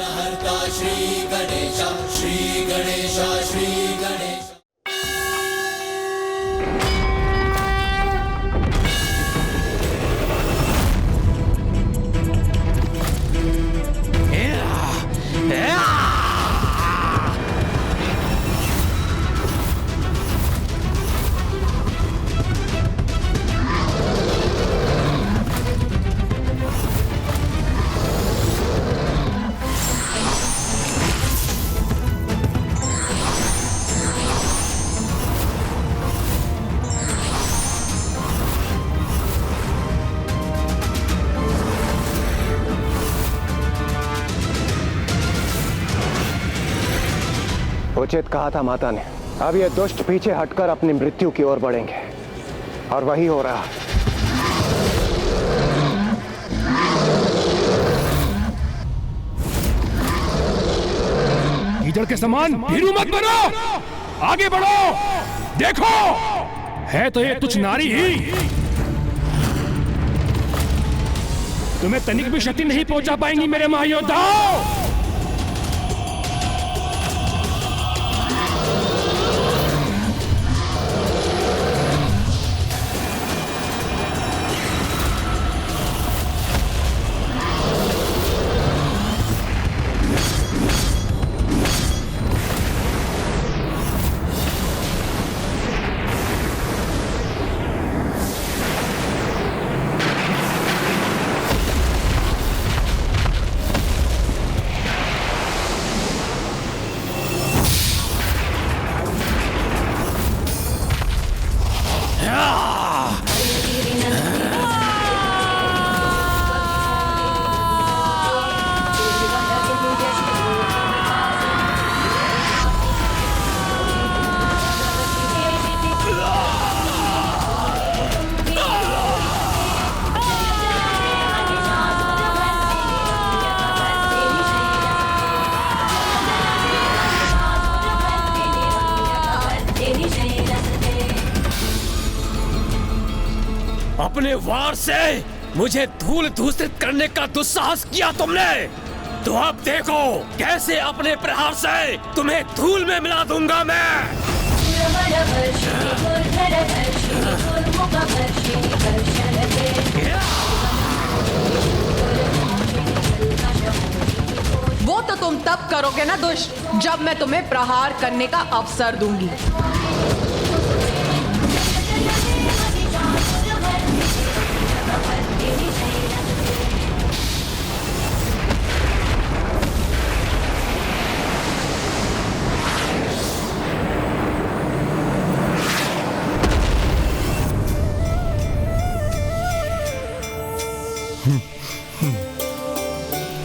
विघ्नहर्ता श्री गणेश, श्री गणेश, श्री गणेश। उचित कहा था माता ने। अब ये दुष्ट पीछे हटकर अपनी मृत्यु की ओर बढ़ेंगे और वही हो रहा। कीचड़ के समान भीरू मत बनो, आगे बढ़ो। देखो, है तो ये तुच्छ नारी ही, तुम्हें तनिक भी क्षति नहीं पहुंचा पाएंगी मेरे महायोद्धाओं। अपने वार से मुझे धूल धूसरित करने का दुस्साहस किया तुमने, तो अब देखो कैसे अपने प्रहार से तुम्हें धूल में मिला दूंगा मैं। वो तो तुम तब करोगे ना दुष्ट, जब मैं तुम्हें प्रहार करने का अवसर दूंगी।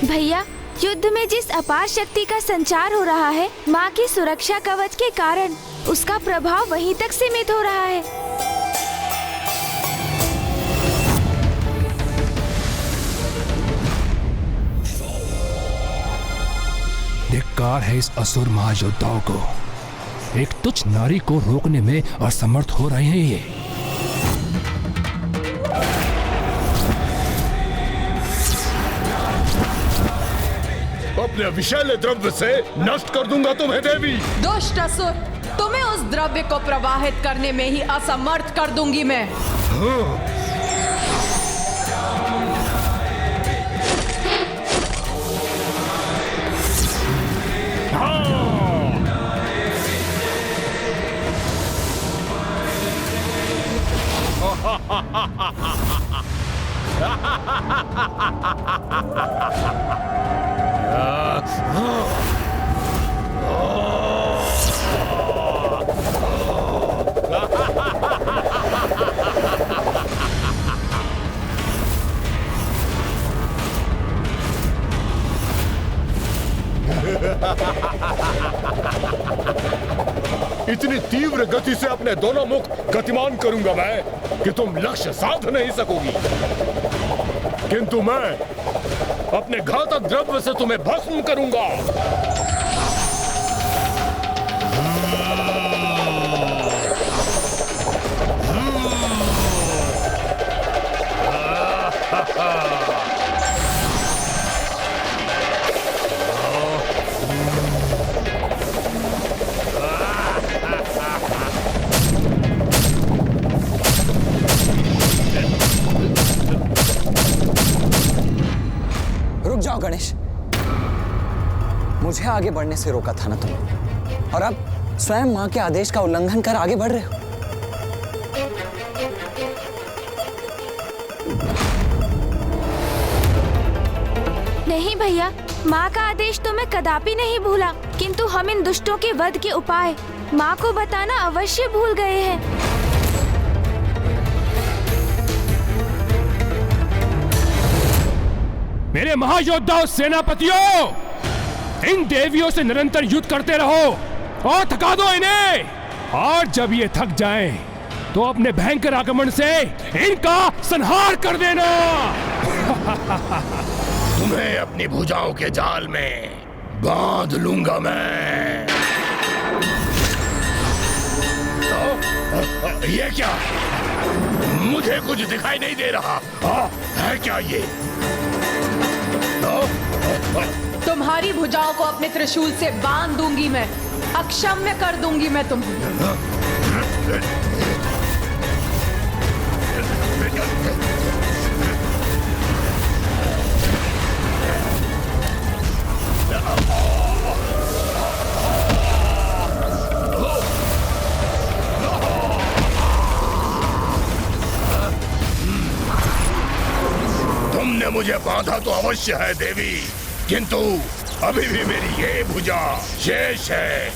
भैया, युद्ध में जिस अपार शक्ति का संचार हो रहा है, माँ की सुरक्षा कवच के कारण उसका प्रभाव वहीं तक सीमित हो रहा है। धिक्कार है इस असुर महायोद्धाओं को, एक तुच्छ नारी को रोकने में असमर्थ हो रहे हैं ये। अपने विषैले द्रव्य से नष्ट कर दूंगा तुम्हें देवी। दुष्ट असुर, तुम्हें उस द्रव्य को प्रवाहित करने में ही असमर्थ कर दूंगी मैं। इतनी तीव्र गति से अपने दोनों मुख गतिमान करूंगा मैं कि तुम लक्ष्य साध नहीं सकोगी, किंतु मैं अपने घातक द्रव्य से तुम्हें भस्म करूंगा। मुझे आगे बढ़ने से रोका था ना तुमने, और अब स्वयं माँ के आदेश का उल्लंघन कर आगे बढ़ रहे हो। नहीं भैया, माँ का आदेश तो मैं कदापि नहीं भूला, किंतु हम इन दुष्टों के वध के उपाय माँ को बताना अवश्य भूल गए हैं। मेरे महायोद्धाओं सेनापतियों, इन देवियों से निरंतर युद्ध करते रहो और थका दो इन्हें, और जब ये थक जाएं, तो अपने भयंकर आक्रमण से इनका संहार कर देना। तुम्हें अपनी भुजाओं के जाल में बांध लूंगा मैं। ये क्या? मुझे कुछ दिखाई नहीं दे रहा। है क्या ये? तुम्हारी भुजाओं को अपने त्रिशूल से बांध दूंगी मैं, अक्षम्य कर दूंगी मैं तुम्हें। तुमने मुझे बांधा तो अवश्य है देवी, किंतु अभी भी मेरी ये भुजा शेष है।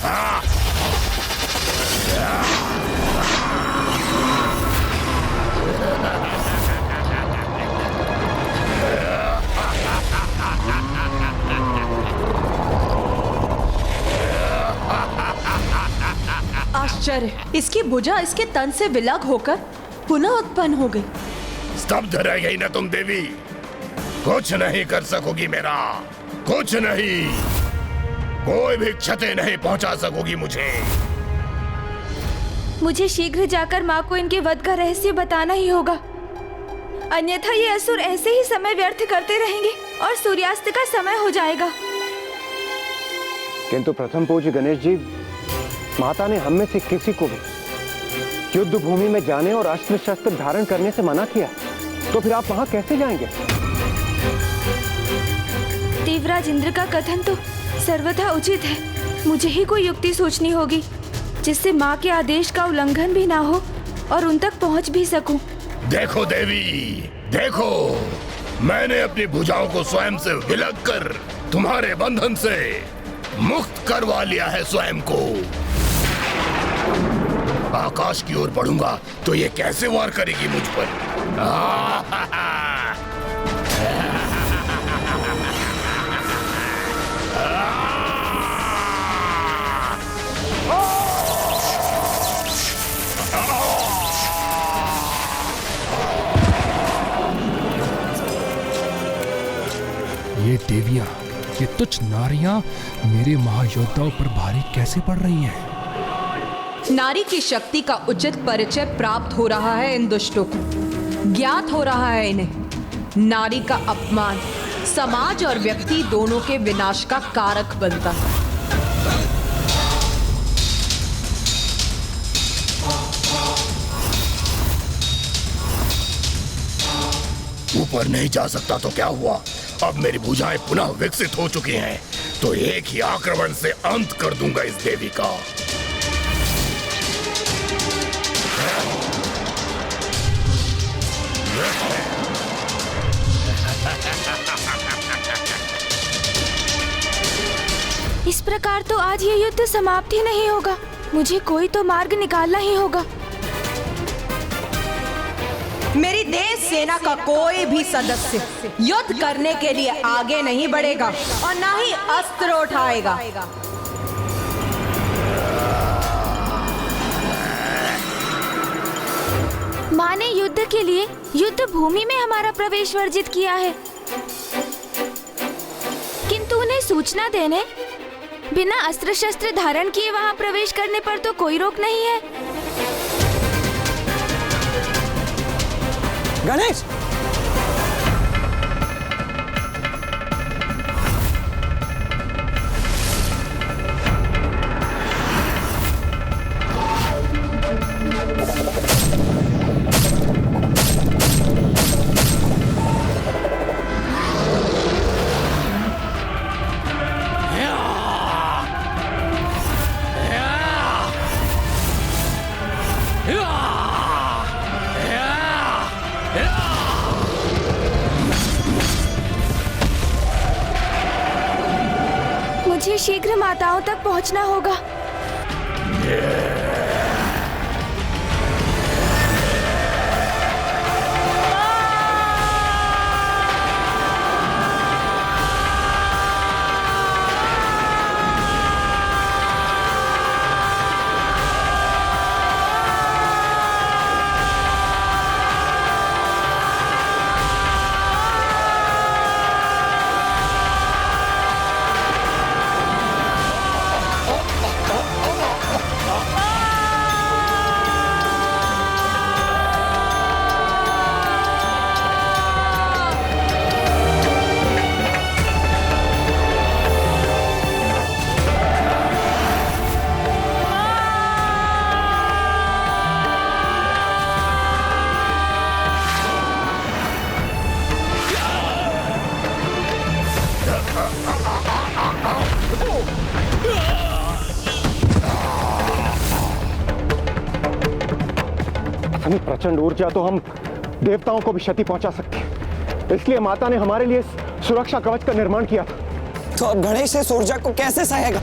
आश्चर्य, इसकी भुजा इसके तन से विलग होकर पुनः उत्पन्न हो गई। स्तब्ध रह गई ना तुम देवी, कुछ नहीं कर सकोगी मेरा, कुछ नहीं, कोई भी क्षति नहीं पहुंचा सकोगी मुझे। मुझे शीघ्र जाकर माँ को इनके वध का रहस्य बताना ही होगा, अन्यथा ये असुर ऐसे ही समय व्यर्थ करते रहेंगे और सूर्यास्त का समय हो जाएगा। किंतु प्रथम पूज्य गणेश जी, माता ने हम में से किसी को भी युद्ध भूमि में जाने और अस्त्र शस्त्र धारण करने से मना किया, तो फिर आप वहां कैसे जाएंगे? देवराज इंद्र का कथन तो सर्वथा उचित है। मुझे ही कोई युक्ति सोचनी होगी जिससे माँ के आदेश का उल्लंघन भी ना हो और उन तक पहुँच भी सकूं। देखो देवी, देखो, मैंने अपनी भुजाओं को स्वयं से विलग कर तुम्हारे बंधन से मुक्त करवा लिया है स्वयं को। आकाश की ओर बढ़ूंगा तो ये कैसे वार करेगी मुझ पर? ये देवियां, ये तुच्छ नारियां मेरे महायोद्धाओं पर भारी कैसे पड़ रही हैं? नारी की शक्ति का उचित परिचय प्राप्त हो रहा है इन दुष्टों को, ज्ञात हो रहा है इन्हें। नारी का अपमान समाज और व्यक्ति दोनों के विनाश का कारक बनता है। ऊपर नहीं जा सकता तो क्या हुआ? अब मेरी भुजाएं पुनः विकसित हो चुकी हैं, तो एक ही आक्रमण से अंत कर दूंगा इस देवी का। इस प्रकार तो आज ये युद्ध समाप्त ही नहीं होगा। मुझे कोई तो मार्ग निकालना ही होगा। मेरी देश सेना का कोई भी सदस्य युद्ध करने के लिए आगे नहीं बढ़ेगा और ना ही अस्त्र उठाएगा। माँ ने युद्ध के लिए युद्ध भूमि में हमारा प्रवेश वर्जित किया है, किंतु उन्हें सूचना देने, बिना अस्त्र शस्त्र धारण किए वहां प्रवेश करने पर तो कोई रोक नहीं है। गणेश, मुझे शीघ्र माताओं तक पहुंचना होगा। इतनी प्रचंड ऊर्जा तो हम देवताओं को भी क्षति पहुंचा सकते हैं। इसलिए माता ने हमारे लिए इस सुरक्षा कवच का निर्माण किया था। तो अब गणेश इस ऊर्जा को कैसे सहेगा?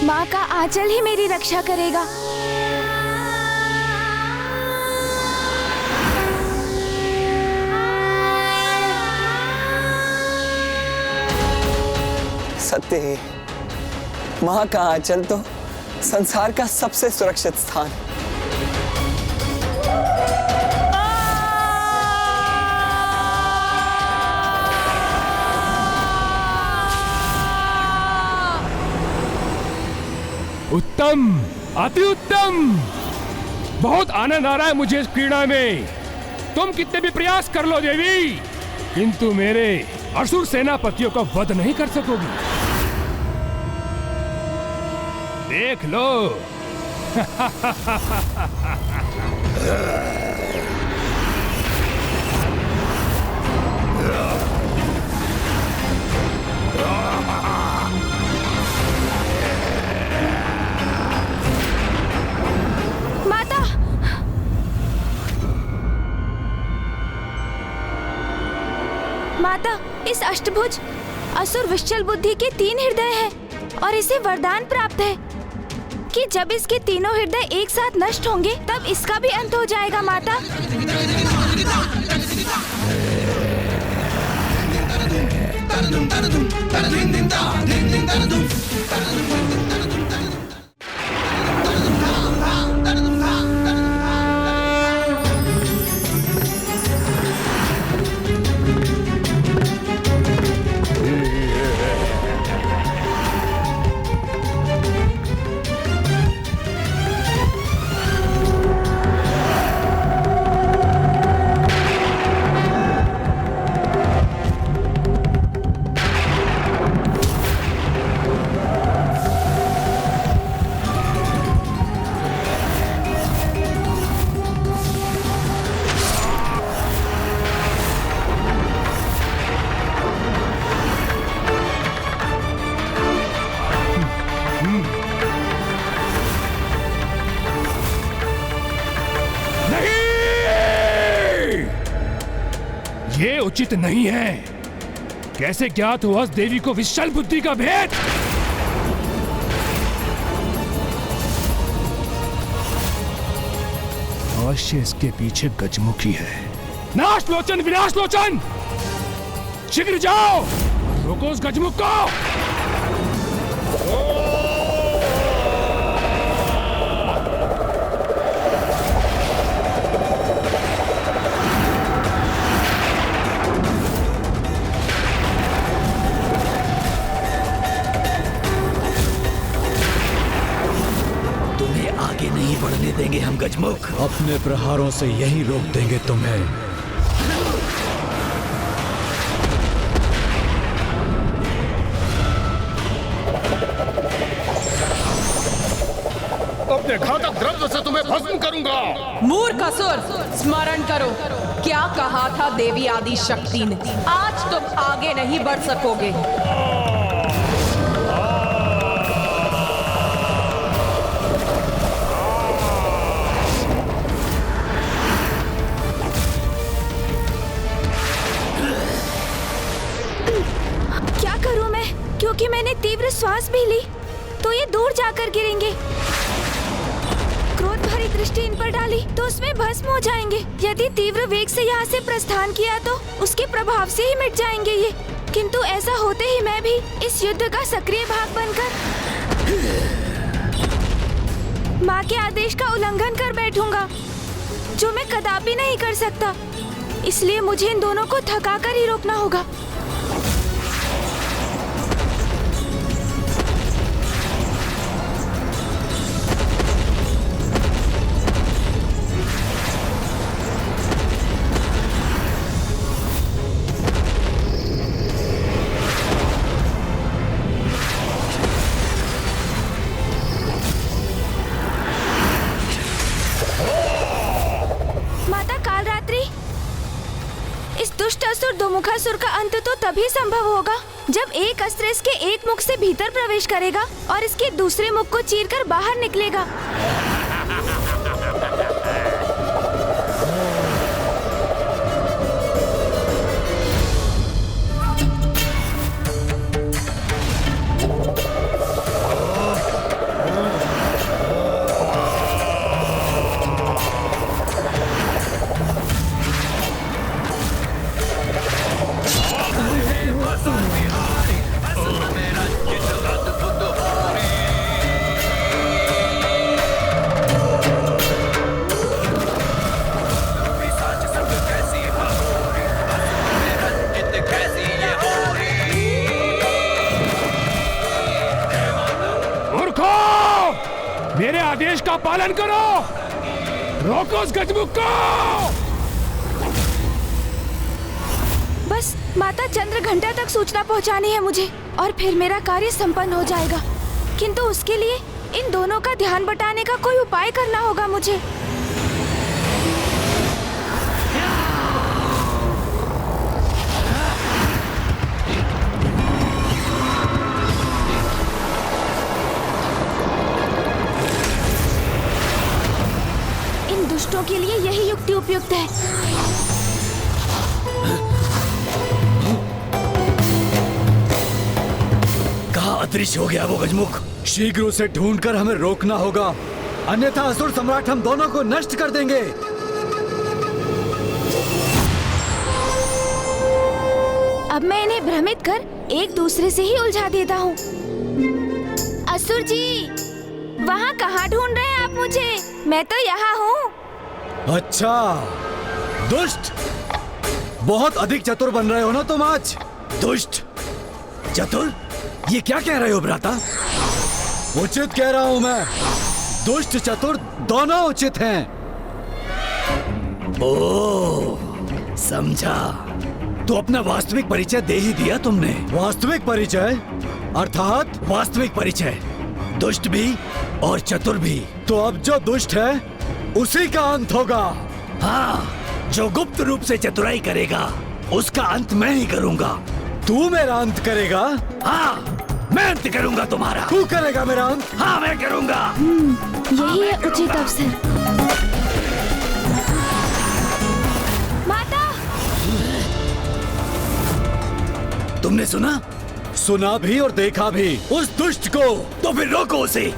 माँ का आंचल ही मेरी रक्षा करेगा। सत्य है, माँ का आंचल तो संसार का सबसे सुरक्षित स्थान। उत्तम, अति उत्तम। बहुत आनंद आ रहा है मुझे इस क्रीड़ा में। तुम कितने भी प्रयास कर लो देवी, किंतु मेरे असुर सेनापतियों का वध नहीं कर सकोगी। देख लो। माता, माता, इस अष्टभुज असुर विश्चल बुद्धि के 3 हृदय हैं और इसे वरदान प्राप्त है कि जब इसके तीनों हृदय एक साथ नष्ट होंगे तब इसका भी अंत हो जाएगा। माता, ये उचित नहीं है। कैसे ज्ञात हुआ उस देवी को विशाल बुद्धि का भेद? अवश्य इसके पीछे गजमुखी है। नाशलोचन, विनाशलोचन, शीघ्र जाओ, रोको उस गजमुख को। आगे नहीं बढ़ने देंगे हम गजमुख। अपने प्रहारों से यही रोक देंगे तुम्हें। अपने घातक द्रव्य से तुम्हें भस्म करूंगा। मूर्ख असुर, स्मरण करो क्या कहा था देवी आदि शक्ति ने। आज तुम आगे नहीं बढ़ सकोगे। श्वास भी ली तो ये दूर जाकर गिरेंगे। क्रोध भरी दृष्टि इन पर डाली तो उसमें भस्म हो जाएंगे। यदि तीव्र वेग से यहाँ से प्रस्थान किया तो उसके प्रभाव से ही मिट जाएंगे ये। किंतु ऐसा होते ही मैं भी इस युद्ध का सक्रिय भाग बनकर माँ के आदेश का उल्लंघन कर बैठूंगा, जो मैं कदापि नहीं कर सकता। इसलिए मुझे इन दोनों को थकाकर ही रोकना होगा। दुमुखासुर का अंत तो तभी संभव होगा जब एक अस्त्र इसके एक मुख से भीतर प्रवेश करेगा और इसके दूसरे मुख को चीरकर बाहर निकलेगा। मेरे आदेश का पालन करो, रोको उस गजमुख को। बस माता चंद्रघंटा तक सूचना पहुंचानी है मुझे और फिर मेरा कार्य संपन्न हो जाएगा। किंतु उसके लिए इन दोनों का ध्यान बटाने का कोई उपाय करना होगा मुझे। दुष्टों के लिए यही युक्ति उपयुक्त है। कहाँ अदृश्य हो गया वो गजमुख? शीघ्र उसे ढूंढकर हमें रोकना होगा, अन्यथा असुर सम्राट हम दोनों को नष्ट कर देंगे। अब मैं इन्हें भ्रमित कर एक दूसरे से ही उलझा देता हूँ। असुर जी, वहाँ कहाँ ढूंढ रहे हैं आप मुझे? मैं तो यहाँ हूँ। अच्छा, दुष्ट, बहुत अधिक चतुर बन रहे हो ना तुम आज। दुष्ट, चतुर, ये क्या कह रहे हो भ्राता? उचित कह रहा हूं मैं। दुष्ट चतुर दोनों उचित हैं। ओह, समझा। तो अपना वास्तविक परिचय दे ही दिया तुमने। वास्तविक परिचय अर्थात वास्तविक परिचय, दुष्ट भी और चतुर भी। तो अब जो दुष्ट है उसी का अंत होगा। हाँ, जो गुप्त रूप से चतुराई करेगा उसका अंत मैं ही करूंगा। तू मेरा अंत करेगा? हाँ, मैं अंत करूंगा तुम्हारा। तू करेगा मेरा अंत? हाँ, मैं करूंगा। यही है उचित अवसर। माता! तुमने सुना? सुना भी और देखा भी उस दुष्ट को। तो फिर रोको उसे।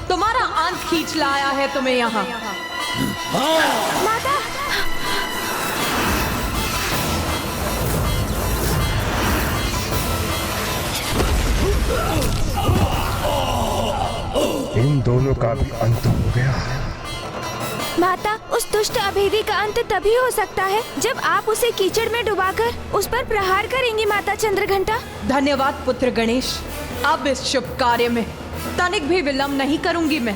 तुम्हारा अंत खींच लाया है तुम्हें यहाँ। माता! इन दोनों का भी अंत हो गया। माता, उस दुष्ट अभेदी का अंत तभी हो सकता है जब आप उसे कीचड़ में डुबाकर उस पर प्रहार करेंगी माता चंद्रघंटा। धन्यवाद पुत्र गणेश। अब इस शुभ कार्य में तनिक भी विलंब नहीं करूंगी मैं।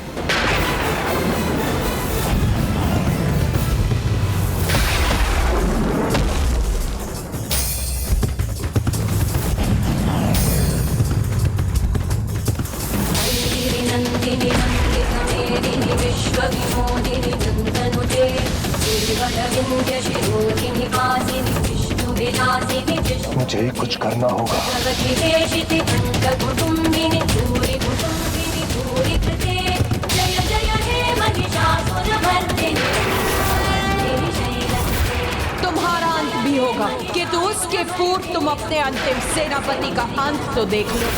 मुझे कुछ करना होगा। जय जय हे होगा कि तो उसके पूर्व तुम अपने अंतिम सेनापति का अंत तो देख लो।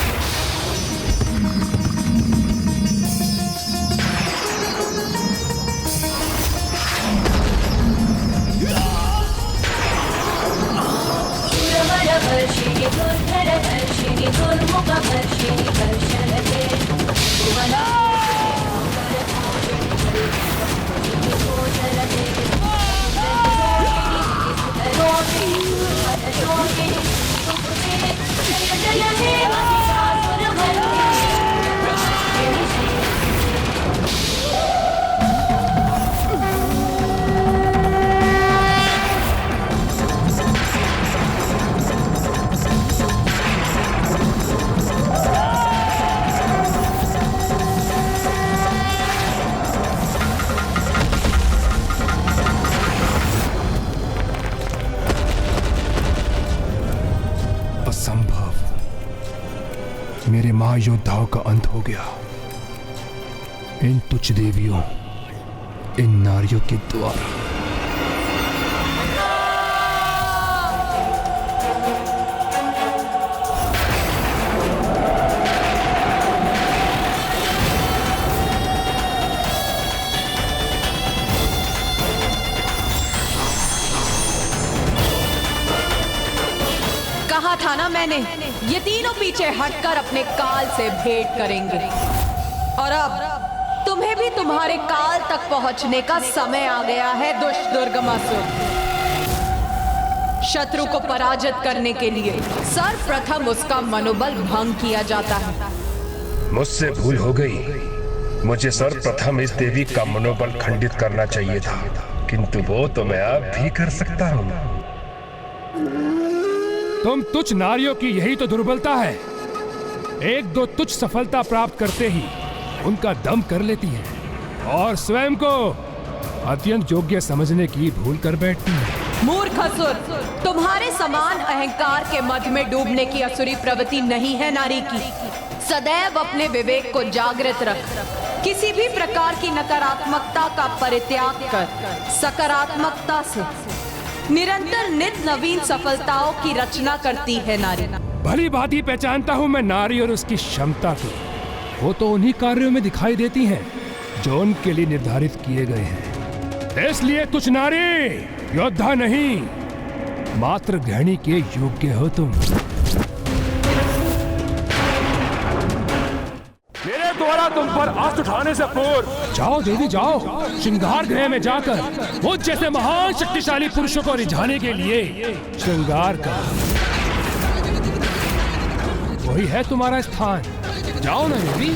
मेरे महायोद्धाओं का अंत हो गया। इन तुच्छ देवियों, इन नारियों के द्वारा। कहा था ना मैंने, ये तीनों पीछे हटकर अपने काल से भेंट करेंगे। और अब तुम्हें भी तुम्हारे काल तक पहुंचने का समय आ गया है दुष्ट दुर्गमासुर। शत्रु को पराजित करने के लिए सर्वप्रथम उसका मनोबल भंग किया जाता है। मुझसे भूल हो गई। मुझे सर्वप्रथम इस देवी का मनोबल खंडित करना चाहिए था, किंतु वो तो मैं अब भी कर सकता हूँ। तुम तुच्छ नारियों की यही तो दुर्बलता है। एक दो तुच्छ सफलता प्राप्त करते ही उनका दम कर लेती है और स्वयं को अत्यंत योग्य समझने की भूल कर बैठती है। मूर्ख असुर, तुम्हारे समान अहंकार के मध्य में डूबने की असुरी प्रवृत्ति नहीं है नारी की। सदैव अपने विवेक को जागृत रख, किसी भी प्रकार की नकारात्मकता का परित्याग कर सकारात्मकता से निरंतर नित नवीन सफलताओं की रचना करती है नारी। भली भांति पहचानता हूँ मैं नारी और उसकी क्षमता को। वो तो उन्हीं कार्यों में दिखाई देती हैं जो उनके लिए निर्धारित किए गए हैं। इसलिए तुच्छ नारी योद्धा नहीं, मात्र गृहिणी के योग्य हो तुम। मेरे द्वारा तुम पर आस उठाने से पूर्व जाओ देवी जाओ, श्रृंगार गृह में जाकर वो जैसे महान शक्तिशाली पुरुषों को रिझाने के लिए श्रृंगार कर। वही है तुम्हारा स्थान। जाओ ना देवी।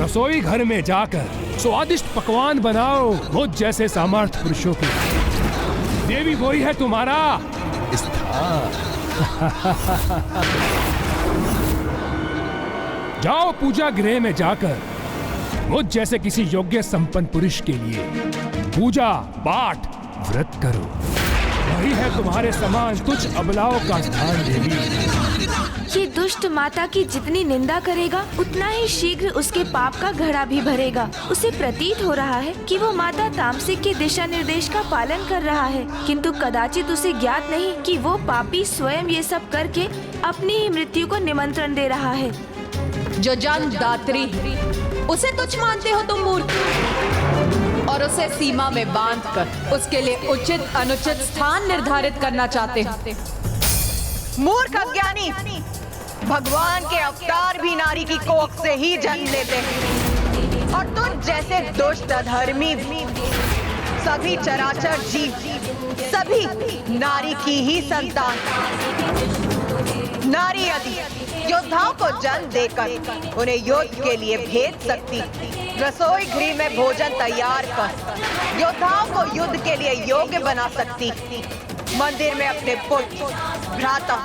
रसोई घर में जाकर स्वादिष्ट पकवान बनाओ वो जैसे सामर्थ्य पुरुषों के। देवी वही है तुम्हारा स्थान। जाओ पूजा गृह में जाकर मुझ जैसे किसी योग्य संपन्न पुरुष के लिए पूजा पाठ व्रत करो। वही है तुम्हारे समान तुच्छ अबलाओं का स्थान देवी। ये दुष्ट माता की जितनी निंदा करेगा उतना ही शीघ्र उसके पाप का घड़ा भी भरेगा। उसे प्रतीत हो रहा है कि वो माता तामसिक के दिशा निर्देश का पालन कर रहा है, किंतु कदाचित उसे ज्ञात नहीं कि वो पापी स्वयं ये सब करके अपनी ही मृत्यु को निमंत्रण दे रहा है। जो जन्म दात्री उसे तुच्छ मानते हो तुम मूर्ख, और उसे सीमा में बांधकर उसके लिए उचित अनुचित स्थान निर्धारित करना चाहते हो। मूर्ख अज्ञानी, भगवान के अवतार भी नारी की कोख से ही जन्म लेते हैं, और तुम जैसे दुष्ट अधर्मी सभी चराचर जीव सभी नारी की ही संतान। नारी यदि योद्धाओं को जन्म देकर उन्हें युद्ध के लिए भेज सकती, रसोई गृह में भोजन तैयार कर योद्धाओं को युद्ध के लिए योग्य बना सकती, मंदिर में अपने पुत्र, भ्राता,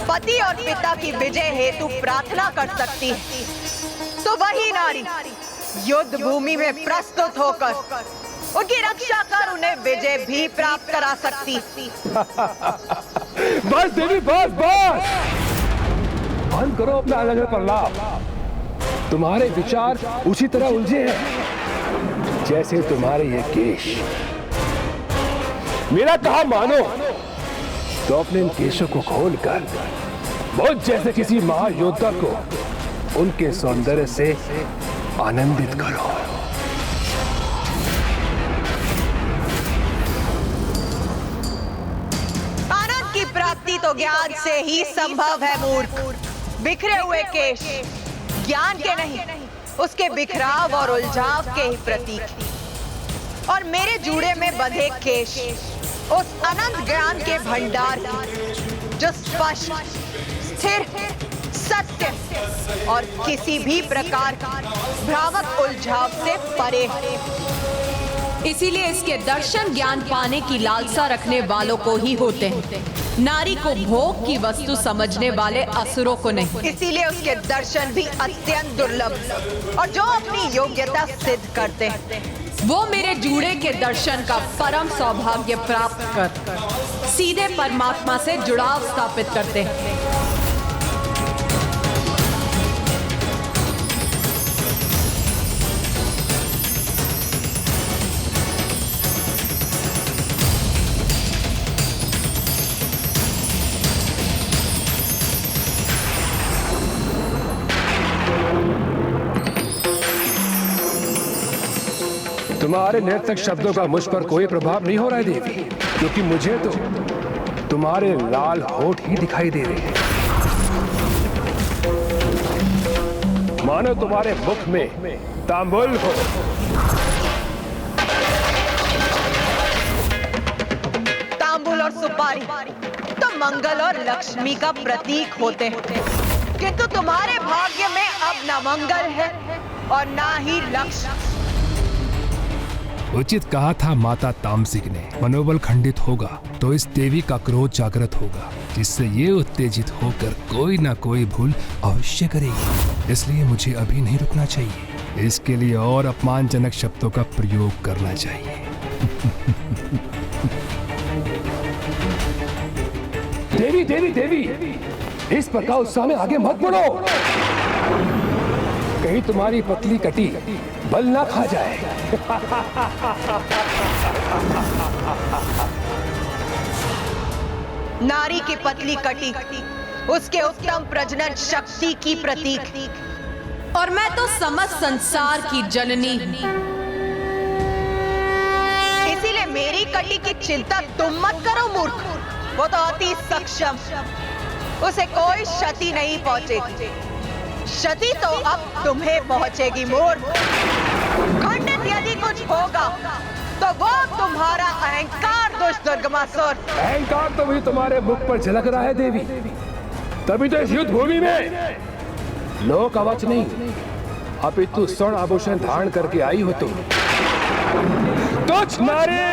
पति और पिता की विजय हेतु प्रार्थना कर सकती, तो वही नारी युद्ध भूमि में प्रस्तुत होकर उनकी रक्षा कर उन्हें विजय भी प्राप्त करा सकती। बस देवी बस बस, बंद करो अपना अलग प्रलाप। तुम्हारे विचार उसी तरह उलझे हैं जैसे तुम्हारे ये केश। मेरा कहा मानो तो अपने इन केशों को खोलकर मुझ जैसे किसी महायोद्धा को उनके सौंदर्य से आनंदित करो। आनंद की प्राप्ति तो ज्ञान से ही संभव है मूर्ख। बिखरे हुए केश ज्ञान के नहीं, उसके बिखराव और उलझाव के ही प्रतीक। और मेरे जूड़े में बंधे केश उस अनंत ज्ञान के भंडार की, जो स्पष्ट, स्थिर, सत्य और किसी भी प्रकार का भ्रामक उलझाव से परे है। इसीलिए इसके दर्शन ज्ञान पाने की लालसा रखने वालों को ही होते हैं, नारी को भोग की वस्तु समझने वाले असुरों को नहीं। इसीलिए उसके दर्शन भी अत्यंत दुर्लभ, और जो अपनी योग्यता सिद्ध करते हैं वो मेरे जूड़े के दर्शन का परम सौभाग्य प्राप्त कर सीधे परमात्मा से जुड़ाव स्थापित करते हैं। तुम्हारे नर्तक शब्दों का मुझ पर कोई प्रभाव नहीं हो रहा है देवी, क्योंकि मुझे तो तुम्हारे लाल होठ ही दिखाई दे रहे हैं। मानो तुम्हारे मुख में तांबुल हो। तांबुल और सुपारी तो मंगल और लक्ष्मी का प्रतीक होते हैं, किंतु तुम्हारे भाग्य में अब न मंगल है और ना ही लक्ष्मी। उचित कहा था माता तामसिक ने, मनोबल खंडित होगा तो इस देवी का क्रोध जागृत होगा, जिससे ये उत्तेजित होकर कोई ना कोई भूल अवश्य करेगी। इसलिए मुझे अभी नहीं रुकना चाहिए, इसके लिए और अपमानजनक शब्दों का प्रयोग करना चाहिए। देवी देवी देवी, इस प्रकार उत्साह में आगे मत बढ़ो, कहीं तुम्हारी पतली कटी बल ना खा जाए। नारी की पतली कटी उसके उत्तम प्रजनन शक्ति की प्रतीक, और मैं तो समस्त संसार की जननी। इसीलिए मेरी कटी की चिंता तुम मत करो मूर्ख, वो तो अति सक्षम, उसे कोई क्षति नहीं पहुंचेगी। क्षति तो अब तुम्हें पहुंचेगी मूर्ख। खंडित यदि कुछ होगा तो वो तुम्हारा अहंकार, दुष्ट दुर्गमासुर। अहंकार तो भी तुम्हारे मुख पर झलक रहा है देवी, तभी तो इस युद्ध भूमि में लोक कवच नहीं अपितु स्वर्ण आभूषण धारण करके आई हो तुम। तुझ नारी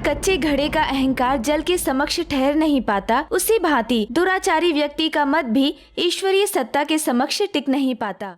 कच्चे घड़े का अहंकार जल के समक्ष ठहर नहीं पाता, उसी भांति दुराचारी व्यक्ति का मत भी ईश्वरीय सत्ता के समक्ष टिक नहीं पाता।